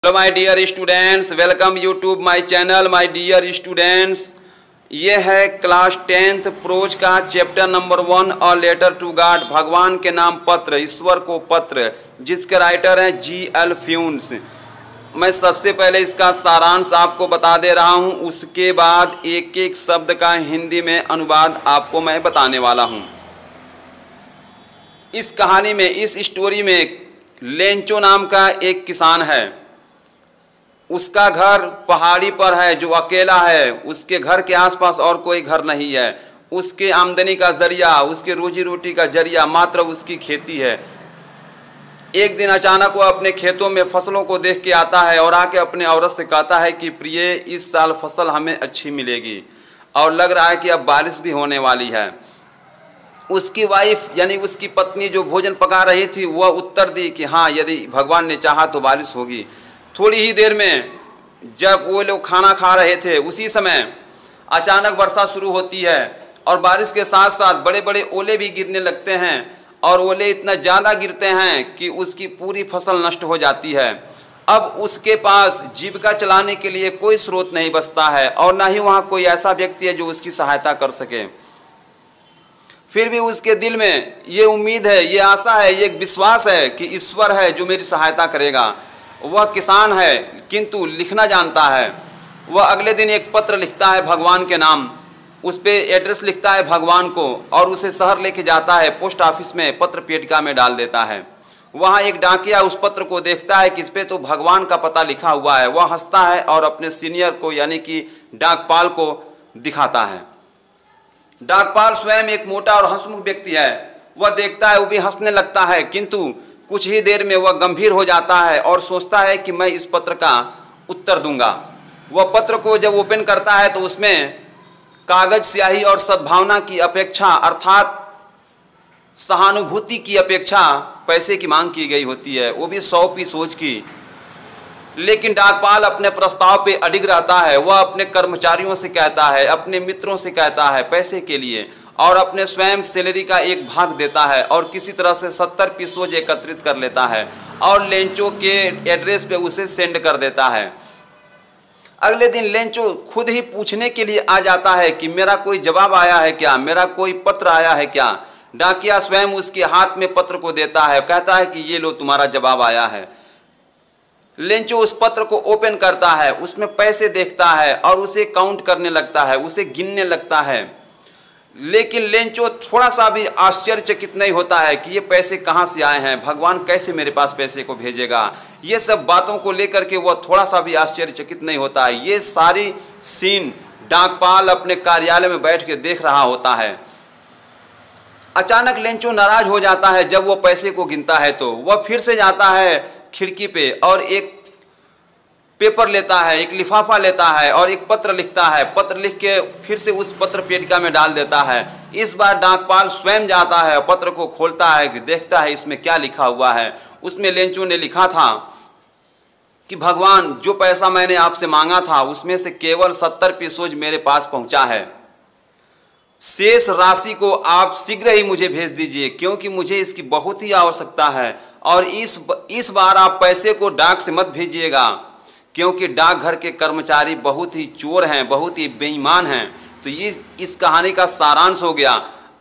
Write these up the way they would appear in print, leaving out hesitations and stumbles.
Hello my dear students, welcome YouTube my channel. My dear students, ये है class 10th prose का chapter number 1 और letter to God, भगवान के नाम पत्र, ईश्वर को पत्र, जिसके राइटर हैं G.L. फ्यून्स। मैं सबसे पहले इसका सारांश आपको बता दे रहा हूँ, उसके बाद एक एक शब्द का हिंदी में अनुवाद आपको मैं बताने वाला हूँ। इस कहानी में, इस स्टोरी में लेंचो नाम का एक किसान है। उसका घर पहाड़ी पर है, जो अकेला है। उसके घर के आसपास और कोई घर नहीं है। उसके आमदनी का जरिया, उसके रोजी रोटी का जरिया मात्र उसकी खेती है। एक दिन अचानक वो अपने खेतों में फसलों को देख के आता है और आके अपने औरत से कहता है कि प्रिय, इस साल फसल हमें अच्छी मिलेगी और लग रहा है कि अब बारिश भी होने वाली है। उसकी वाइफ यानी उसकी पत्नी जो भोजन पका रही थी, वह उत्तर दी कि हाँ, यदि भगवान ने चाहा तो बारिश होगी। थोड़ी ही देर में जब वो लोग खाना खा रहे थे, उसी समय अचानक वर्षा शुरू होती है और बारिश के साथ साथ बड़े बड़े ओले भी गिरने लगते हैं और ओले इतना ज़्यादा गिरते हैं कि उसकी पूरी फसल नष्ट हो जाती है। अब उसके पास जीविका चलाने के लिए कोई स्रोत नहीं बचता है और ना ही वहाँ कोई ऐसा व्यक्ति है जो उसकी सहायता कर सके। फिर भी उसके दिल में ये उम्मीद है, ये आशा है, ये विश्वास है कि ईश्वर है जो मेरी सहायता करेगा। वह किसान है किंतु लिखना जानता है। वह अगले दिन एक पत्र लिखता है भगवान के नाम, उस पर एड्रेस लिखता है भगवान को और उसे शहर लेके जाता है, पोस्ट ऑफिस में पत्र पेटिका में डाल देता है। वहाँ एक डाकिया उस पत्र को देखता है कि इस पर तो भगवान का पता लिखा हुआ है। वह हंसता है और अपने सीनियर को यानी कि डाकपाल को दिखाता है। डाकपाल स्वयं एक मोटा और हंसमुख व्यक्ति है। वह देखता है, वो भी हंसने लगता है, किंतु कुछ ही देर में वह गंभीर हो जाता है और सोचता है कि मैं इस पत्र का उत्तर दूंगा। वह पत्र को जब ओपन करता है तो उसमें कागज, स्याही और सद्भावना की अपेक्षा अर्थात सहानुभूति की अपेक्षा पैसे की मांग की गई होती है, वो भी 100 पीसोज की। लेकिन डाकपाल अपने प्रस्ताव पे अडिग रहता है। वह अपने कर्मचारियों से कहता है, अपने मित्रों से कहता है पैसे के लिए, और अपने स्वयं सैलरी का एक भाग देता है और किसी तरह से 70 पीसोज एकत्रित कर लेता है और लेंचो के एड्रेस पे उसे सेंड कर देता है। अगले दिन लेंचो खुद ही पूछने के लिए आ जाता है कि मेरा कोई जवाब आया है क्या, मेरा कोई पत्र आया है क्या। डाकिया स्वयं उसके हाथ में पत्र को देता है, कहता है कि ये लो, तुम्हारा जवाब आया है। लेंचो उस पत्र को ओपन करता है, उसमें पैसे देखता है और उसे काउंट करने लगता है, उसे गिनने लगता है। लेकिन लेंचो थोड़ा सा भी आश्चर्यचकित नहीं होता है कि ये पैसे कहाँ से आए हैं, भगवान कैसे मेरे पास पैसे को भेजेगा। ये सब बातों को लेकर के वह थोड़ा सा भी आश्चर्यचकित नहीं होता है। ये सारी सीन डाकपाल अपने कार्यालय में बैठ के देख रहा होता है। अचानक लेंचो नाराज हो जाता है। जब वो पैसे को गिनता है तो वह फिर से जाता है खिड़की पे और एक पेपर लेता है, एक लिफाफा लेता है और एक पत्र लिखता है। पत्र लिख के फिर से उस पत्र पेटिका में डाल देता है। इस बार डाकपाल स्वयं जाता है, पत्र को खोलता है, देखता है इसमें क्या लिखा हुआ है। उसमें लेंचो ने लिखा था कि भगवान, जो पैसा मैंने आपसे मांगा था उसमें से केवल 70 पीसोज मेरे पास पहुंचा है। शेष राशि को आप शीघ्र ही मुझे भेज दीजिए, क्योंकि मुझे इसकी बहुत ही आवश्यकता है। और इस बार आप पैसे को डाक से मत भेजिएगा, क्योंकि डाकघर के कर्मचारी बहुत ही चोर हैं, बहुत ही बेईमान हैं। तो ये इस कहानी का सारांश हो गया।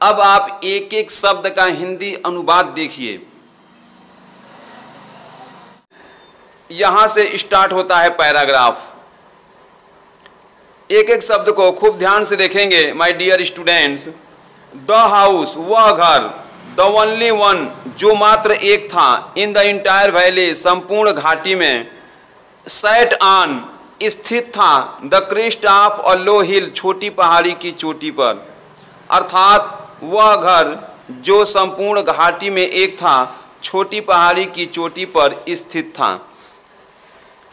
अब आप एक एक शब्द का हिंदी अनुवाद देखिए। यहां से स्टार्ट होता है पैराग्राफ। एक एक शब्द को खूब ध्यान से देखेंगे my dear students. The house, वह घर, द ओनली वन, जो मात्र एक था, इन द इंटायर वैली, संपूर्ण घाटी में, सेट ऑन, स्थित था, द क्रेस्ट ऑफ अ लो हिल, छोटी पहाड़ी की चोटी पर, अर्थात वह घर जो संपूर्ण घाटी में एक था, छोटी पहाड़ी की चोटी पर स्थित था।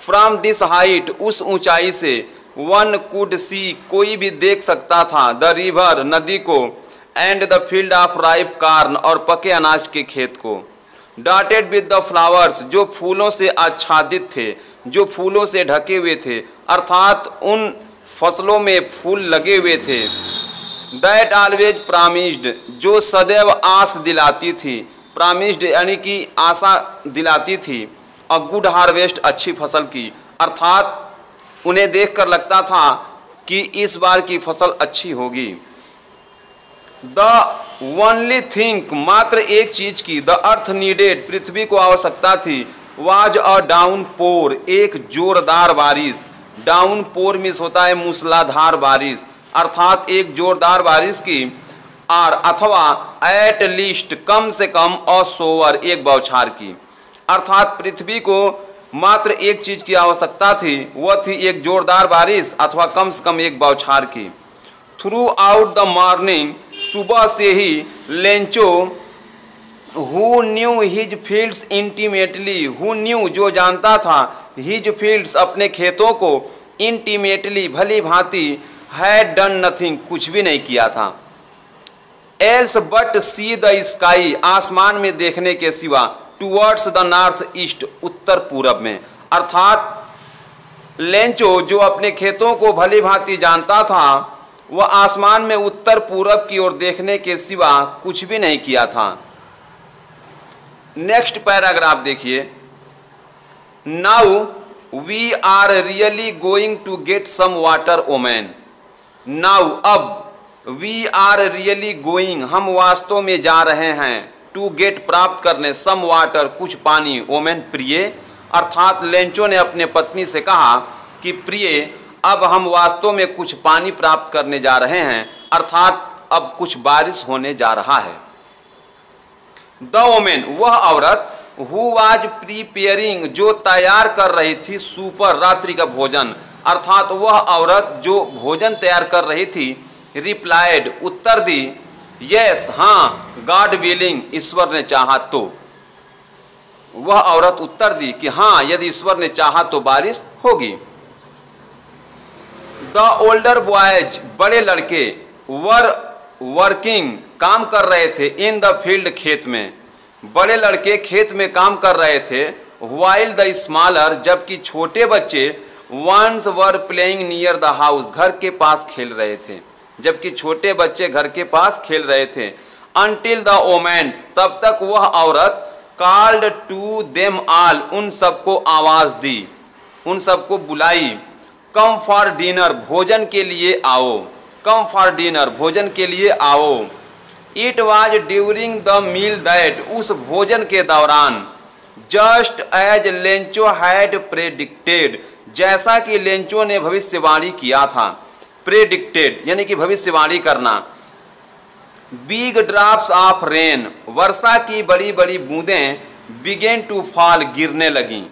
फ्रॉम दिस हाइट, उस ऊंचाई से, वन कुड सी, कोई भी देख सकता था, द रिवर, नदी को, and the field of ripe corn, और पके अनाज के खेत को, डॉटेड विद द फ्लावर्स, जो फूलों से आच्छादित थे, जो फूलों से ढके हुए थे, अर्थात उन फसलों में फूल लगे हुए थे। दैट ऑलवेज प्रामिस्ड, जो सदैव आस दिलाती थी, प्रामिस्ड यानी कि आशा दिलाती थी। अ गुड हार्वेस्ट, अच्छी फसल की। अर्थात उन्हें देखकर लगता था कि इस बार की फसल अच्छी होगी। द ओनली थिंग, मात्र एक चीज की, द अर्थ नीडेड, पृथ्वी को आवश्यकता थी, वाज अ डाउन पोर, एक जोरदार बारिश। डाउन पोर मीन्स होता है मूसलाधार बारिश, अर्थात एक जोरदार बारिश की। आर अथवा एट लीस्ट, कम से कम, अ सोवर, एक बौछार की। अर्थात पृथ्वी को मात्र एक चीज की आवश्यकता थी, वह थी एक जोरदार बारिश अथवा कम से कम एक बौछार की। थ्रू आउट द मॉर्निंग, सुबह से ही Lencho, who knew his fields intimately, who knew, जो जानता था, हिज फील्ड्स, अपने खेतों को, इंटीमेटली, भली भांति, हैड डन नथिंग, कुछ भी नहीं किया था। Else but see the sky, आसमान में देखने के सिवा, टूवर्ड्स द नॉर्थ ईस्ट, उत्तर पूरब में। अर्थात लेंचो जो अपने खेतों को भली भांति जानता था, वह आसमान में उत्तर पूरब की ओर देखने के सिवा कुछ भी नहीं किया था। नेक्स्ट पैराग्राफ देखिए। Now we are really going to get some water woman. Now, अब, वी आर रियली गोइंग, हम वास्तव में जा रहे हैं, टू गेट, प्राप्त करने, सम वाटर, कुछ पानी, ओमेन, प्रिय। अर्थात लेंचो ने अपने पत्नी से कहा कि प्रिय, अब हम वास्तव में कुछ पानी प्राप्त करने जा रहे हैं, अर्थात अब कुछ बारिश होने जा रहा है। द वोमेन, वह औरत, हु वाज प्रीपेयरिंग, जो तैयार कर रही थी, सुपर, रात्रि का भोजन, अर्थात वह औरत जो भोजन तैयार कर रही थी, रिप्लाइड, उत्तर दी, यस, हाँ, गॉड विलिंग, ईश्वर ने चाहा तो। वह औरत उत्तर दी कि हाँ, यदि ईश्वर ने चाहा तो बारिश होगी। द ओल्डर बॉयज, बड़े लड़के, वर वर्किंग, काम कर रहे थे, इन द फील्ड, खेत में। बड़े लड़के खेत में काम कर रहे थे। व्हाइल द स्मॉलर, जबकि छोटे बच्चे, ones were playing near the house, घर के पास खेल रहे थे, जबकि छोटे बच्चे घर के पास खेल रहे थे। अनटिल द ओमेन, तब तक वह औरत, कॉल्ड टू देम ऑल, उन सबको आवाज दी, उन सबको बुलाई, कम फॉर डिनर, भोजन के लिए आओ, कम फॉर डिनर, भोजन के लिए आओ। It was during the meal that, उस भोजन के दौरान, just as Lencho had predicted, जैसा कि लेंचो ने भविष्यवाणी किया था। प्रेडिक्टेड यानी कि भविष्यवाणी करना। बिग ड्रॉप्स ऑफ रेन, वर्षा की बड़ी बड़ी बूंदें, बिगेन टू फॉल, गिरने लगी,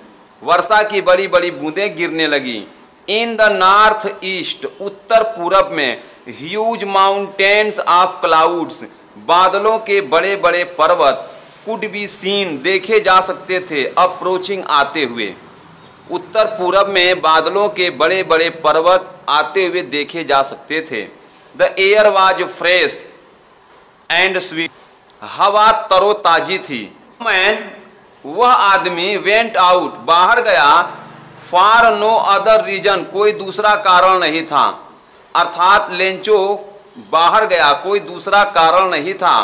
वर्षा की बड़ी बड़ी बूंदें गिरने लगी। इन द नॉर्थ ईस्ट, उत्तर पूरब में, ह्यूज माउंटेन्स ऑफ क्लाउड्स, बादलों के बड़े बड़े पर्वत, कुड बी सीन, देखे जा सकते थे, अप्रोचिंग, आते हुए। उत्तर पूरब में बादलों के बड़े बड़े पर्वत आते हुए देखे जा सकते थे। The air was fresh and sweet, हवा तरोताजी थी। मैन, वह आदमी, वेंट आउट, बाहर गया, फॉर नो अदर रीजन, कोई दूसरा कारण नहीं था। अर्थात लेंचो बाहर गया, कोई दूसरा कारण नहीं था।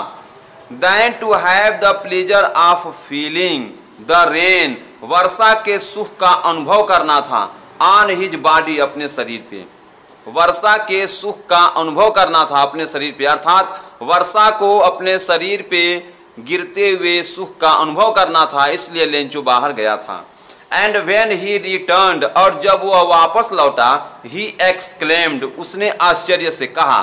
Then to have the pleasure of feeling the rain, वर्षा के सुख का अनुभव करना था। ऑन हिज बॉडी, अपने शरीर पे, वर्षा के सुख का अनुभव करना था अपने शरीर पे, अर्थात वर्षा को अपने शरीर पे गिरते हुए सुख का अनुभव करना था, इसलिए लेंचो बाहर गया था। एंड व्हेन ही रिटर्न्ड, और जब वह वापस लौटा, ही एक्सक्लेम्ड, उसने आश्चर्य से कहा,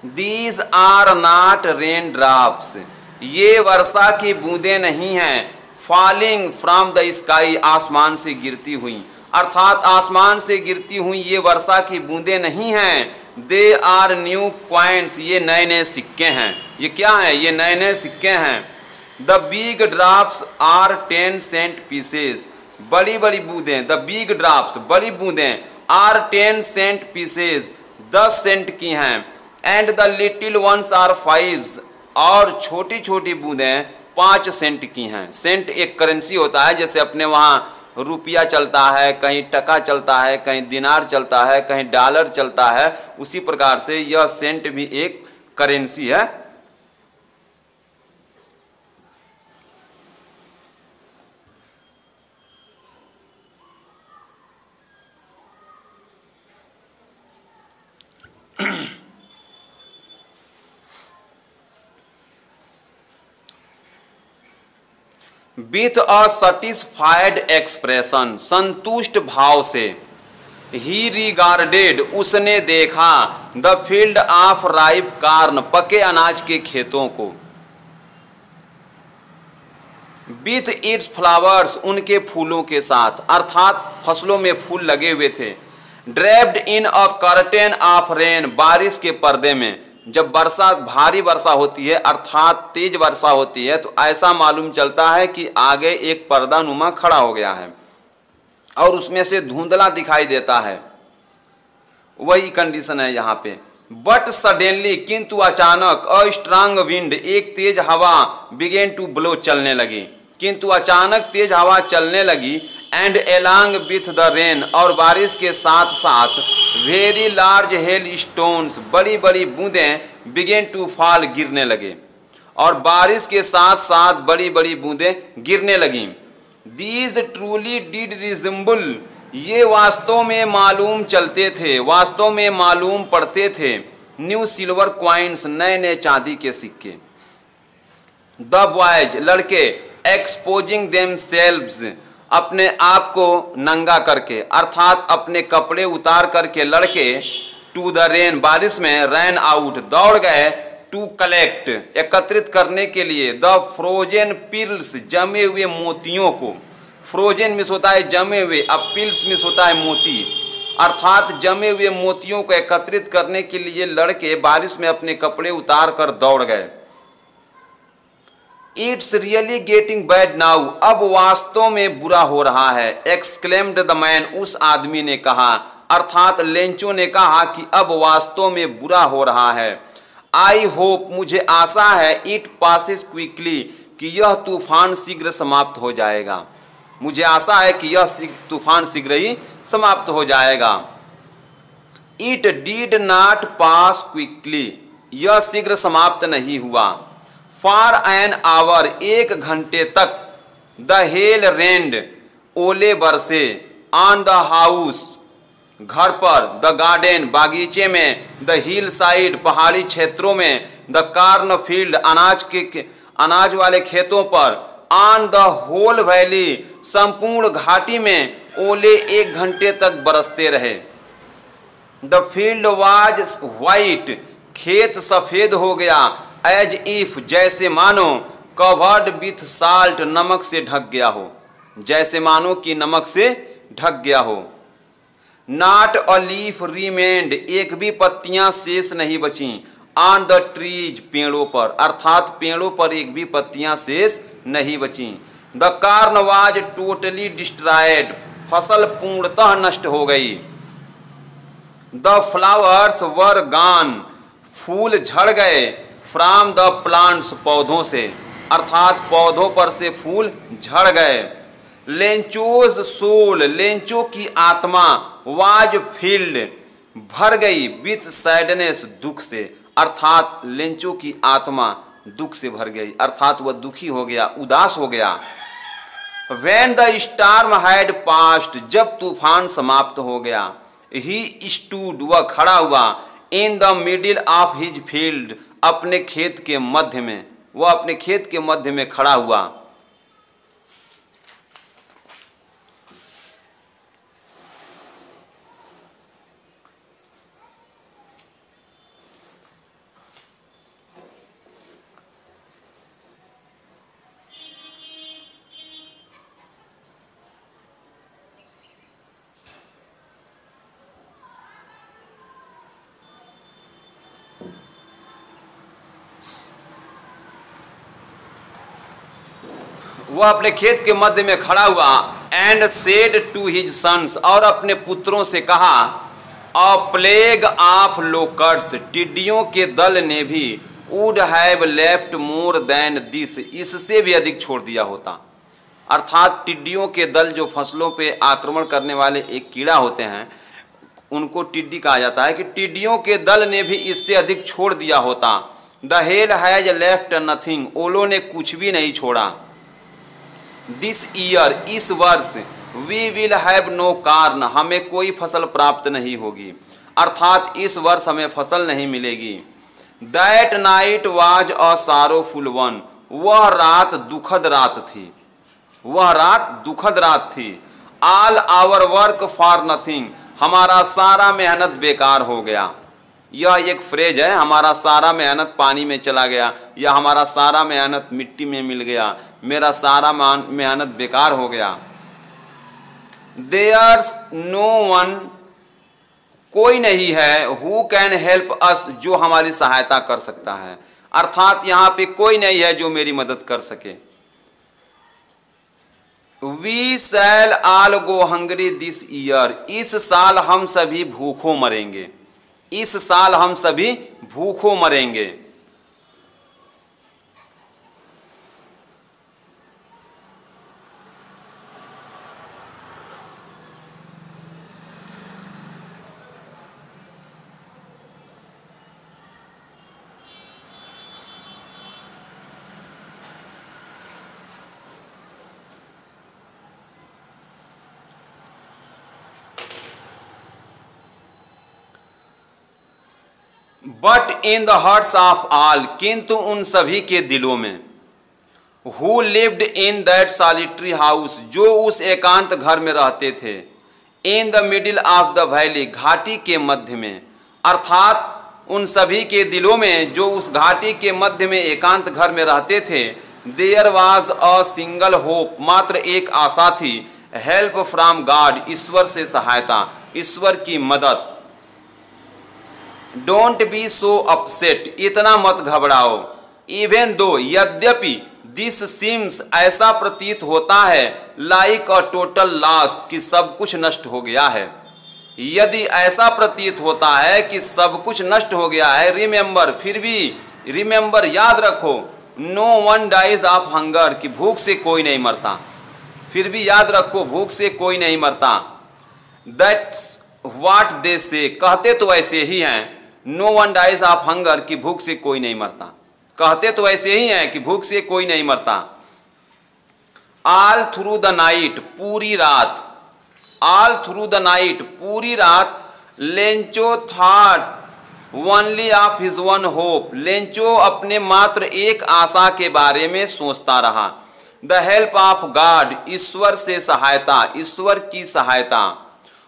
these are not raindrops, ये वर्षा की बूंदें नहीं हैं, फॉलिंग फ्रॉम द स्काई, आसमान से गिरती हुई, अर्थात आसमान से गिरती हुई ये वर्षा की बूंदें नहीं हैं। दे आर न्यू कॉइन्स, ये नए नए सिक्के हैं। ये क्या है? ये नए नए सिक्के हैं। The big drops are 10 cent pieces, बड़ी बड़ी बूंदें, द बिग ड्रॉप्स, बड़ी बूंदें, आर 10 सेंट पीसेस, 10 सेंट की हैं। And the little ones are 5, और छोटी छोटी बूंदें 5 सेंट की हैं। सेंट एक करेंसी होता है, जैसे अपने वहाँ रुपया चलता है, कहीं टका चलता है, कहीं दिनार चलता है, कहीं डॉलर चलता है, उसी प्रकार से यह सेंट भी एक करेंसी है। विथ अ सटिस्फाइड एक्सप्रेशन, संतुष्ट भाव से, ही रिगार्डेड, उसने देखा, the field of ripe corn, पके अनाज के खेतों को, विथ इट्स फ्लावर्स, उनके फूलों के साथ, अर्थात फसलों में फूल लगे हुए थे, draped in a curtain of rain, बारिश के पर्दे में। जब वर्षा, भारी वर्षा होती है अर्थात तेज वर्षा होती है तो ऐसा मालूम चलता है कि आगे एक पर्दा नुमा खड़ा हो गया है और उसमें से धुंधला दिखाई देता है, वही कंडीशन है यहाँ पे। बट सडनली, किंतु अचानक, अ स्ट्रांग विंड, एक तेज हवा, बिगेन टू ब्लो, चलने लगी, किंतु अचानक तेज हवा चलने लगी, and along with the rain, और बारिश के साथ साथ, वेरी लार्ज हेल स्टोन्स, बड़ी बड़ी बूंदें, बिगेन टू फॉल, गिरने लगे, और बारिश के साथ साथ बड़ी बड़ी बूंदें गिरने लगीं। दीज ट्रूली डिड रिजेंबल, ये वास्तव में मालूम चलते थे, वास्तव में मालूम पड़ते थे, न्यू सिल्वर क्वाइंस, नए नए चांदी के सिक्के। द बॉयज, लड़के, एक्सपोजिंग देमसेल्व्स, अपने आप को नंगा करके, अर्थात अपने कपड़े उतार करके लड़के, टू द रेन, बारिश में, रैन आउट, दौड़ गए, टू कलेक्ट, एकत्रित करने के लिए, द फ्रोजन पिल्स, जमे हुए मोतियों को, फ्रोजन मिस होता है जमे हुए, अब पिल्स मिस होता है मोती, अर्थात जमे हुए मोतियों को एकत्रित करने के लिए लड़के बारिश में अपने कपड़े उतार कर दौड़ गए। It's really getting bad now, अब वास्तव में बुरा हो रहा है, एक्सक्लेम्ड द मैन, उस आदमी ने कहा, अर्थात लेंचो ने कहा कि अब वास्तव में बुरा हो रहा है। आई होप, मुझे आशा है, इट पासेस क्विकली, कि यह तूफान शीघ्र समाप्त हो जाएगा, मुझे आशा है कि यह तूफान शीघ्र ही समाप्त हो जाएगा। It did not pass quickly, यह शीघ्र समाप्त नहीं हुआ। फॉर एन आवर, एक घंटे तक, द हेल रेन्ड, ओले बरसे, ऑन द हाउस, घर पर, द गार्डन, बागीचे में, द हिल साइड, पहाड़ी क्षेत्रों में, द कार्न फील्ड, अनाज वाले खेतों पर, ऑन द होल वैली, संपूर्ण घाटी में, ओले एक घंटे तक बरसते रहे। द फील्ड वाज व्हाइट, खेत सफेद हो गया, एज इफ, जैसे मानो, कवर्ड विथ साल्ट, नमक से ढक गया हो, जैसे मानो कि नमक से ढक गया हो। नॉट अ लीफ रिमेंड, एक भी पत्तियां शेष नहीं बची, ऑन द ट्रीज, पेड़ों पर, अर्थात पेड़ों पर एक भी पत्तियां शेष नहीं बची। The corn was totally destroyed, फसल पूर्णतः नष्ट हो गई। द फ्लावर्स वर गॉन, फूल झड़ गए, फ्रॉम द प्लांट्स, पौधों से, अर्थात पौधों पर से फूल झड़ गए। लेंचोज सोल, लेंचो की आत्मा, वाज फील्ड, भर गई, विथ सैडनेस, दुख से, अर्थात लेंचो की आत्मा दुख से भर गई, अर्थात वह दुखी हो गया, उदास हो गया। When the storm had passed, जब तूफान समाप्त हो गया, he stood, वह खड़ा हुआ, in the middle of his field, अपने खेत के मध्य में, वह अपने खेत के मध्य में खड़ा हुआ। वह अपने खेत के मध्य में खड़ा हुआ, and said to his sons, और अपने पुत्रों से कहा, अ प्लेग ऑफ लोकर्स, टिड्डियों के दल ने भी, would have left more than this, इससे भी अधिक छोड़ दिया होता। अर्थात टिड्डियों के दल जो फसलों पे आक्रमण करने वाले एक कीड़ा होते हैं, उनको टिड्डी कहा जाता है, कि टिड्डियों के दल ने भी इससे अधिक छोड़ दिया होता। The hell has left nothing, ओलों ने कुछ भी नहीं छोड़ा। दिस ईयर, इस वर्ष, we will have no corn, हमें कोई फसल प्राप्त नहीं होगी, अर्थात इस वर्ष हमें फसल नहीं मिलेगी। That night was a sorrowful one, वह रात दुखद रात थी। वह रात दुखद रात थी। All our work for nothing, हमारा सारा मेहनत बेकार हो गया। यह एक फ्रेज है, हमारा सारा मेहनत पानी में चला गया, या हमारा सारा मेहनत मिट्टी में मिल गया, मेरा सारा मेहनत बेकार हो गया। देयर्स नो वन, कोई नहीं है, हु कैन हेल्प अस, जो हमारी सहायता कर सकता है। अर्थात यहाँ पे कोई नहीं है जो मेरी मदद कर सके। We shall all go hungry this year, इस साल हम सभी भूखों मरेंगे। इस साल हम सभी भूखों मरेंगे। But in the hearts of all, किंतु उन सभी के दिलों में। Who lived in that solitary house, जो उस एकांत घर में रहते थे। In the middle of the valley, घाटी के मध्य में। अर्थात उन सभी के दिलों में जो उस घाटी के मध्य में एकांत घर में रहते थे। There was a single hope, मात्र एक आशा थी। हेल्प फ्रॉम गॉड, ईश्वर से सहायता, ईश्वर की मदद। डोंट बी सो अपसेट, इतना मत घबराओ। इवन दो, यद्यपि, दिस सीम्स, ऐसा प्रतीत होता है, लाइक अ टोटल लॉस, कि सब कुछ नष्ट हो गया है। यदि ऐसा प्रतीत होता है कि सब कुछ नष्ट हो गया है, रिमेंबर, फिर भी रिमेंबर, याद रखो, no one dies of hunger, कि भूख से कोई नहीं मरता। फिर भी याद रखो, भूख से कोई नहीं मरता। दैट्स व्हाट दे से, कहते तो ऐसे ही हैं, no one dies of hunger, कि भूख से कोई नहीं मरता। कहते तो ऐसे ही हैं कि भूख से कोई नहीं मरता। ऑल थ्रू द नाइट, पूरी रात। ऑल थ्रू द नाइट, पूरी रात। Lencho thought only of his one hope, Lencho अपने मात्र एक आशा के बारे में सोचता रहा। द हेल्प ऑफ गॉड, ईश्वर से सहायता, ईश्वर की सहायता।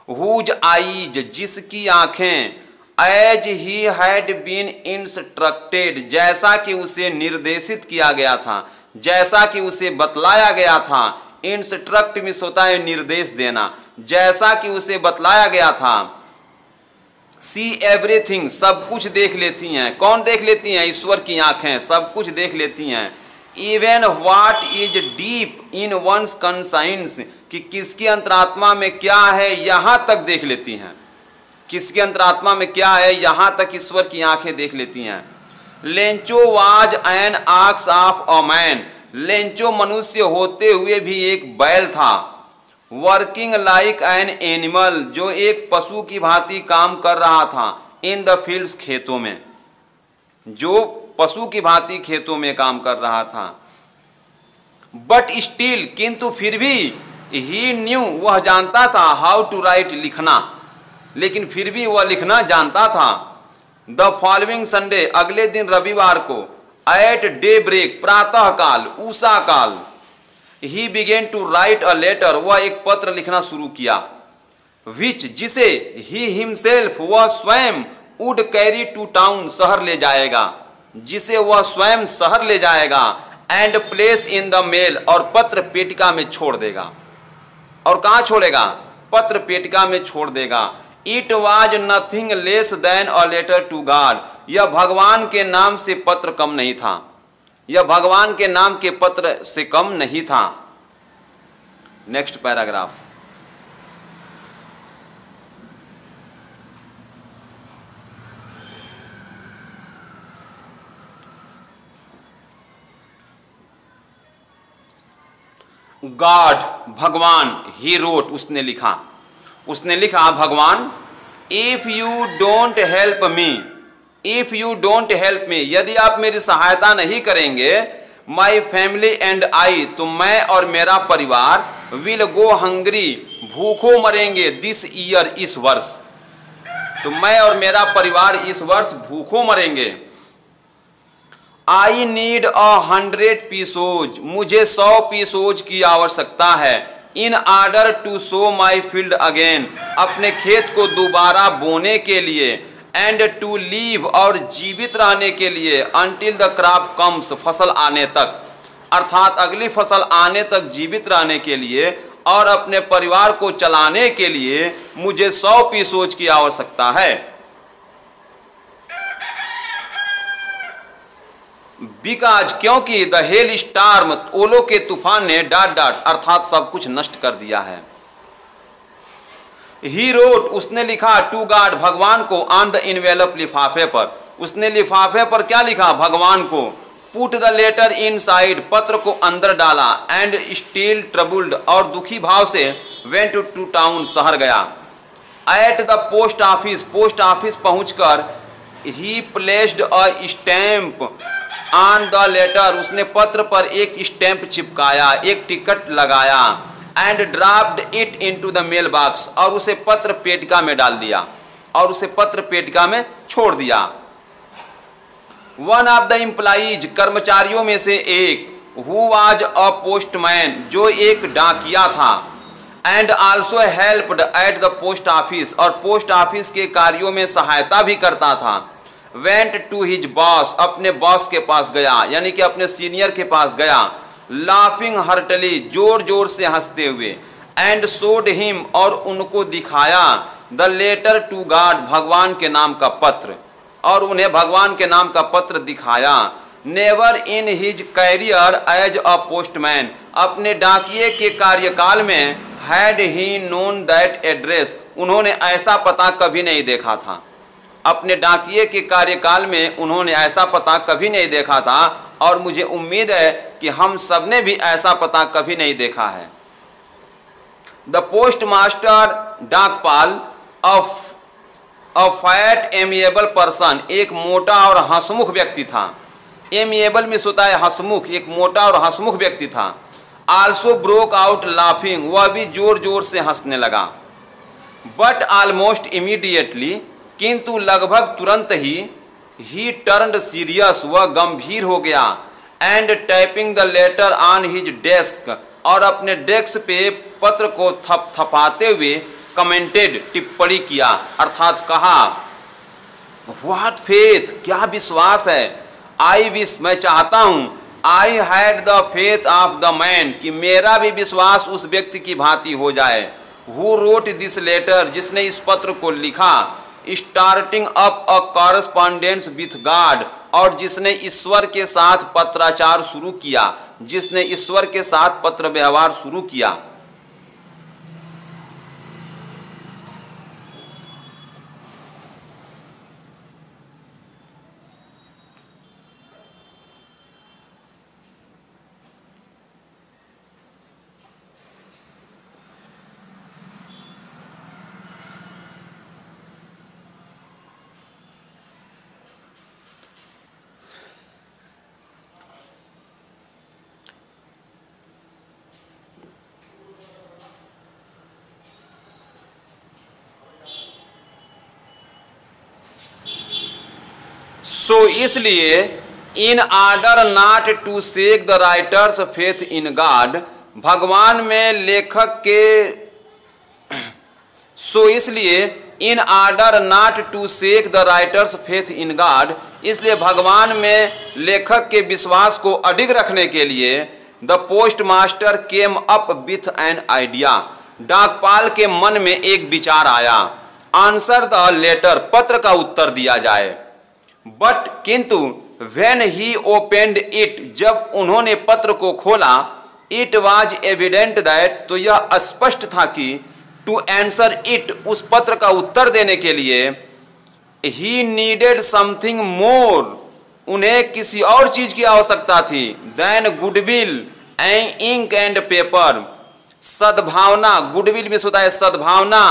हुज आईज, जिसकी आंखें। As he had been instructed, जैसा कि उसे निर्देशित किया गया था, जैसा कि उसे बतलाया गया था। इंस्ट्रक्ट मिस होता है निर्देश देना, जैसा कि उसे बतलाया गया था। सी एवरीथिंग, सब कुछ देख लेती हैं। कौन देख लेती हैं? ईश्वर की आंखें सब कुछ देख लेती हैं। Even what is deep in one's conscience, कि किसकी अंतरात्मा में क्या है, यहाँ तक देख लेती हैं। किसके अंतरात्मा में क्या है, यहाँ तक ईश्वर की आंखें देख लेती हैं। Lencho was an ox of a man, Lencho मनुष्य होते हुए भी एक बैल था। वर्किंग लाइक एन एनिमल, जो एक पशु की भांति काम कर रहा था। इन द फील्ड्स, खेतों में, जो पशु की भांति खेतों में काम कर रहा था। बट स्टिल, किंतु फिर भी, ही न्यू, वह जानता था, हाउ टू राइट, लिखना, लेकिन फिर भी वह लिखना जानता था। द फॉलोइंग संडे, अगले दिन रविवार को। एट डे ब्रेक, प्रातः काल, उषा काल। He began to write a letter, वह एक पत्र लिखना शुरू किया। विच, जिसे ही हिमसेल्फ, वह स्वयं, वुड कैरी टू टाउन, शहर ले जाएगा, जिसे वह स्वयं शहर ले जाएगा। And place in the mail, और पत्र पेटिका में छोड़ देगा। और कहाँ छोड़ेगा? पत्र पेटिका में छोड़ देगा। It was nothing less than a letter to God, यह भगवान के नाम से पत्र कम नहीं था। यह भगवान के नाम के पत्र से कम नहीं था। Next paragraph. गॉड, भगवान। ही रोट, उसने लिखा। उसने लिखा, भगवान। If you don't help me, if you don't help me, यदि आप मेरी सहायता नहीं करेंगे, माई फैमिली एंड आई, तो मैं और मेरा परिवार, विल गो हंग्री, भूखों मरेंगे, दिस ईयर, इस वर्ष। तो मैं और मेरा परिवार इस वर्ष भूखों मरेंगे। आई नीड 100 पीसोज, मुझे 100 पीसोज की आवश्यकता है। In order to sow my field again, अपने खेत को दोबारा बोने के लिए। एंड टू लीव, और जीवित रहने के लिए। अनटिल द क्रॉप कम्स, फसल आने तक, अर्थात अगली फसल आने तक जीवित रहने के लिए और अपने परिवार को चलाने के लिए मुझे 100 पीसोज की आवश्यकता है। बिकॉज, क्योंकि द हेल स्टार्म, ओलों के तूफान ने डॉट डॉट अर्थात सब कुछ नष्ट कर दिया है। ही रोट, उसने लिखा, टू गॉड, भगवान को, ऑन द इनवेलप, लिफाफे पर। उसने लिफाफे पर क्या लिखा? भगवान को। Put the letter inside, पत्र को अंदर डाला। एंड स्टिल ट्रबल्ड, और दुखी भाव से वेंट टू टाउन, शहर गया। At the post office, post office पहुंचकर ही placed a stamp on the letter, उसने पत्र पर एक स्टैम्प चिपकाया, एक टिकट लगाया। And dropped it into the mail box, और उसे पत्र पेटिका में डाल दिया, और उसे पत्र पेटिका में छोड़ दिया। वन ऑफ द एम्प्लॉइज, कर्मचारियों में से एक, हु वाज अ पोस्टमैन, जो एक डाकिया था। And also helped eight the post office, और पोस्ट ऑफिस के कार्यों में सहायता भी करता था। वेंट टू हिज बॉस, अपने बॉस के पास गया, यानी कि अपने सीनियर के पास गया। लाफिंग हर्टली, जोर जोर से हंसते हुए। एंड शोड हिम, और उनको दिखाया। द लेटर टू गॉड, भगवान के नाम का पत्र, और उन्हें भगवान के नाम का पत्र दिखाया। Never in his career as a postman, अपने डाकिये के कार्यकाल में had he known that address, उन्होंने ऐसा पता कभी नहीं देखा था। अपने डाकिये के कार्यकाल में उन्होंने ऐसा पता कभी नहीं देखा था, और मुझे उम्मीद है कि हम सब ने भी ऐसा पता कभी नहीं देखा है। द पोस्ट मास्टर, डाकपाल, अ फैट एमिएबल पर्सन, एक मोटा और हंसमुख व्यक्ति था। एमिएबल में होता है हंसमुख, एक मोटा और हंसमुख व्यक्ति था। आल्सो ब्रोक आउट लाफिंग, वह भी जोर जोर से हंसने लगा। बट ऑलमोस्ट इमीडिएटली, किंतु लगभग तुरंत ही टर्न्ड सीरियस, वह गंभीर हो गया। And typing the later on his desk, और अपने डेस्क पे पत्र को थपथपाते हुए कमेंटेड, टिप्पणी किया, अर्थात कहा, व्हाट फेथ, क्या विश्वास है। आई विश, मैं चाहता हूँ। I had the faith of the man, कि मेरा भी विश्वास उस व्यक्ति की भांति हो जाए। हु रोट दिस लेटर, जिसने इस पत्र को लिखा। Starting up a correspondence with God, और जिसने ईश्वर के साथ पत्राचार शुरू किया, जिसने ईश्वर के साथ पत्र व्यवहार शुरू किया। सो इसलिए in order not to shake the writer's faith in God, भगवान में लेखक के इसलिए in order not to shake the writer's faith in God, इसलिए भगवान में लेखक के विश्वास को अडिग रखने के लिए the postmaster came up with an idea, डाकपाल के मन में एक विचार आया। आंसर द लेटर, पत्र का उत्तर दिया जाए। बट किंतु व्हेन ही ओपेंड इट, जब उन्होंने पत्र को खोला, इट वाज एविडेंट दैट, तो यह स्पष्ट था कि टू आंसर इट, उस पत्र का उत्तर देने के लिए, ही नीडेड समथिंग मोर, उन्हें किसी और चीज की आवश्यकता थी, then goodwill and ink and paper, सद्भावना, गुडविल में होता है सद्भावना,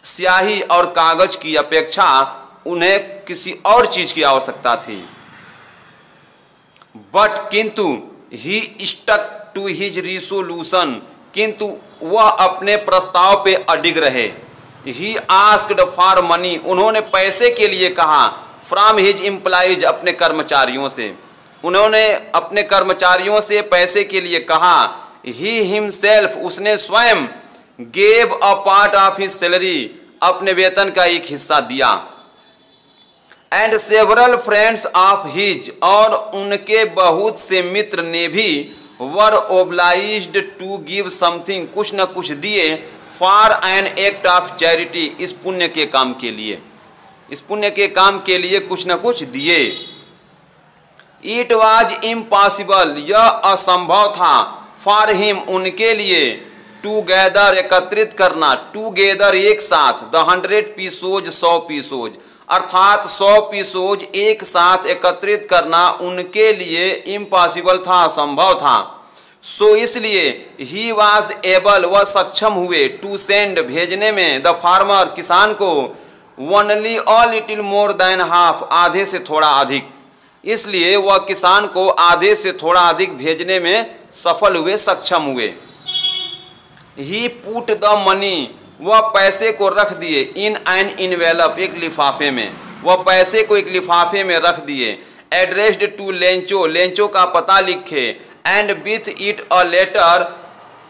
स्याही और कागज की अपेक्षा उन्हें किसी और चीज की आवश्यकता थी। बट किंतु ही स्टक टू हिज रिसोल्यूशन, किंतु वह अपने प्रस्ताव पे अडिग रहे। ही आस्क्ड फॉर मनी, उन्होंने पैसे के लिए कहा। फ्रॉम हिज एम्प्लॉइज, अपने कर्मचारियों से। उन्होंने अपने कर्मचारियों से पैसे के लिए कहा। ही हिमसेल्फ, उसने स्वयं, gave a part of his salary, अपने वेतन का एक हिस्सा दिया। And several friends of his, और उनके बहुत से मित्र ने भी वर ओब्लाइज्ड टू गिव समथिंग, कुछ न कुछ दिए, for an act of charity, इस पुण्य के काम के लिए, इस पुण्य के काम के लिए कुछ न कुछ दिए। इट वॉज इम्पॉसिबल, यह असंभव था, फॉर हिम, उनके लिए, टूगेदर, एकत्रित करना, टूगेदर, एक साथ, द 100 पीसोज, 100 पीसोज, अर्थात 100 पीसोज एक साथ एकत्रित करना उनके लिए इम्पॉसिबल था, असंभव था। सो इसलिए ही वॉज एबल, वह सक्षम हुए, टू सेंड, भेजने में, द फार्मर, किसान को, only a little more than half, आधे से थोड़ा अधिक, इसलिए वह किसान को आधे से थोड़ा अधिक भेजने में सफल हुए, सक्षम हुए। ही पुट द मनी, वह पैसे को रख दिए, इन एन इनवेलप, एक लिफाफे में, वह पैसे को एक लिफाफे में रख दिए। एड्रेस्ड टू लेंचो, लेंचो का पता लिखे, and with it a letter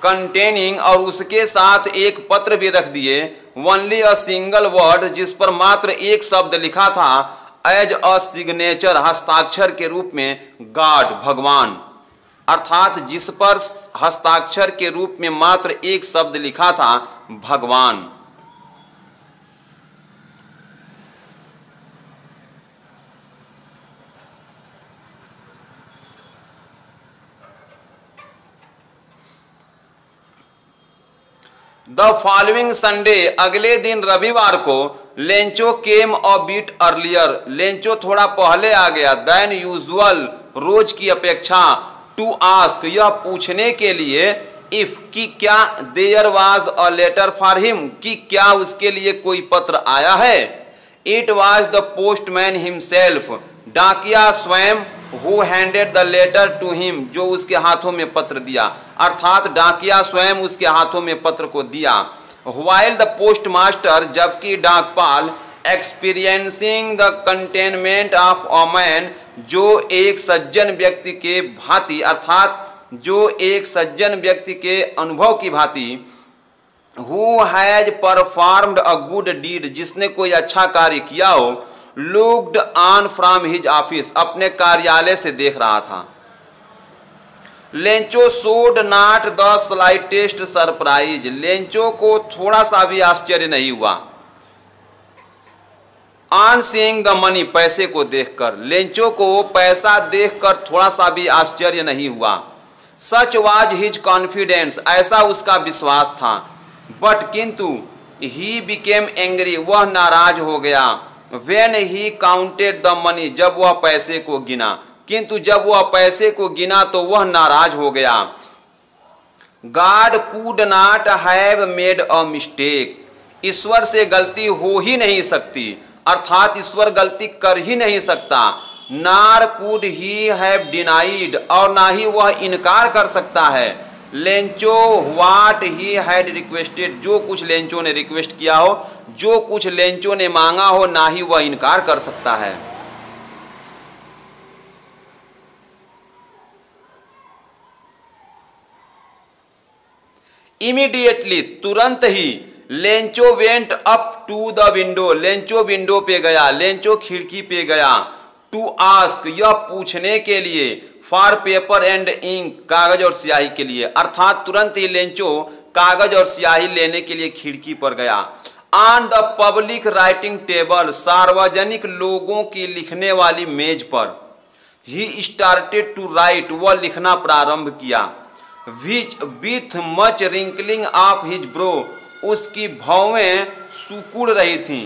containing, और उसके साथ एक पत्र भी रख दिए, ओनली अ सिंगल वर्ड, जिस पर मात्र एक शब्द लिखा था, एज अ सिग्नेचर, हस्ताक्षर के रूप में, गॉड, भगवान, अर्थात जिस पर हस्ताक्षर के रूप में मात्र एक शब्द लिखा था, भगवान। द फॉलोइंग संडे, अगले दिन रविवार को, Lencho came a bit earlier, Lencho थोड़ा पहले आ गया, देन यूजुअल, रोज की अपेक्षा, टू आस्क, यह पूछने के लिए, इफ, कि क्या, there was a letter for him, कि क्या उसके लिए कोई पत्र आया है। It was the postman himself, डाकिया स्वयं, who handed the letter to him, जो उसके हाथों में पत्र दिया, अर्थात डाकिया स्वयं उसके हाथों में पत्र को दिया। व्हाइल द पोस्ट मास्टर, जबकि डाकपाल, experiencing the contentment of a man, जो एक सज्जन व्यक्ति के भांति, अर्थात जो एक सज्जन व्यक्ति के अनुभव की भांति, who has performed a good deed, जिसने कोई अच्छा कार्य किया हो, looked on from his office, अपने कार्यालय से देख रहा था। Lencho showed not the slightest surprise, Lencho को थोड़ा सा भी आश्चर्य नहीं हुआ। ऑन सीइंग द मनी, पैसे को देखकर, लेंचो को पैसा देखकर थोड़ा सा भी आश्चर्य नहीं हुआ। सच वाज हिज कॉन्फिडेंस, ऐसा उसका विश्वास था। बट किंतु, ही बिकेम एंग्री, वह नाराज हो गया। When he counted the money, जब वह पैसे को गिना, किंतु जब वह पैसे को गिना तो वह नाराज हो गया। God could not have made a mistake, ईश्वर से गलती हो ही नहीं सकती, अर्थात ईश्वर गलती कर ही नहीं सकता। नार कुड ही हैव डिनाइड, और ना ही वह इनकार कर सकता है। Lencho what he had requested, जो कुछ लेंचो ने रिक्वेस्ट किया हो, जो कुछ लेंचो ने मांगा हो, ना ही वह इनकार कर सकता है। इमीडिएटली, तुरंत ही, Lencho went up to the window, Lencho window पे गया, लेंचो खिड़की पे गया। टू आस्क, यह पूछने के लिए, फॉर पेपर एंड इंक, कागज और स्याही के लिए, अर्थात तुरंत ही लेंचो कागज और स्याही लेने के लिए खिड़की पर गया। On the public writing table, सार्वजनिक लोगों की लिखने वाली मेज पर, ही स्टार्टेड टू राइट, वह लिखना प्रारंभ किया। With much wrinkling of his brow, उसकी भौवें सुकुड़ रही थीं।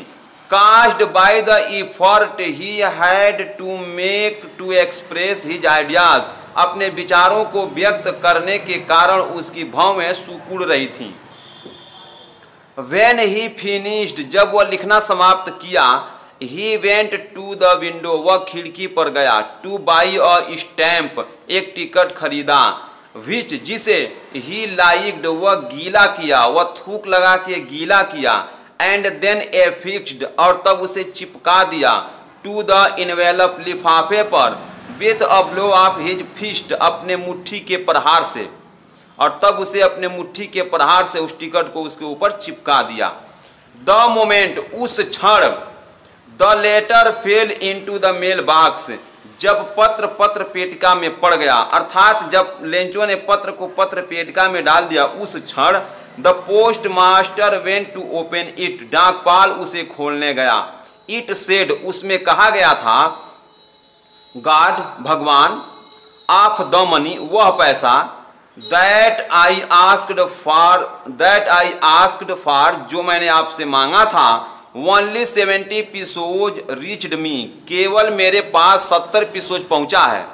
Caused by the effort he had to make to express his ideas, अपने विचारों को व्यक्त करने के कारण उसकी भौवें सुकुड़ रही थीं। व्हेन ही फिनिश्ड, जब वह लिखना समाप्त किया, he went to the window, वह खिड़की पर गया। टू बाई अ स्टैम्प, एक टिकट खरीदा। विच, जिसे, ही लाइक्ड, वह गीला किया, वह थूक लगा के गीला किया। एंड देन एफिक्स्ड, और तब उसे चिपका दिया। टू द इनवेलप, लिफाफे पर। With a blow of his fist, अपने मुट्ठी के प्रहार से, और तब उसे अपने मुट्ठी के प्रहार से उस टिकट को उसके ऊपर चिपका दिया। द मोमेंट, उस क्षण, the letter fell into the mail box, जब पत्र पेटिका में पड़ गया, अर्थात जब लेंचो ने पत्र को पत्र पेटिका में डाल दिया, उस क्षण the postmaster went to open it, डाकपाल उसे खोलने गया। इट सेड, उसमें कहा गया था, गॉड, भगवान, ऑफ द मनी, वह पैसा, दैट आई आस्क्ड फॉर, जो मैंने आपसे मांगा था, ओनली 70 पीसोज रीच्ड मी, केवल मेरे पास 70 पीसोज पहुंचा है।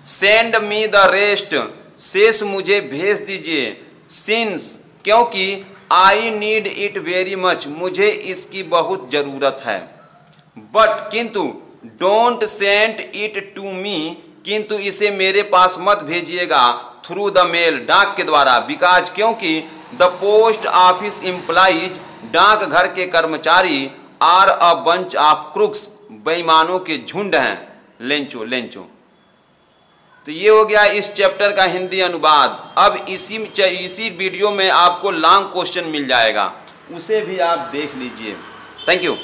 सेंड मी द रेस्ट, शेष मुझे भेज दीजिए। सिंस, क्योंकि I need it very much, मुझे इसकी बहुत ज़रूरत है। बट, किंतु, don't send it to me, किंतु इसे मेरे पास मत भेजिएगा, थ्रू द मेल, डाक के द्वारा, बिकॉज, क्योंकि द पोस्ट ऑफिस एम्प्लॉइज, डाक घर के कर्मचारी, are a bunch of crooks, बेईमानों के झुंड हैं। Lencho Lencho. तो ये हो गया इस चैप्टर का हिंदी अनुवाद। अब इसी वीडियो में आपको लॉन्ग क्वेश्चन मिल जाएगा, उसे भी आप देख लीजिए। Thank you.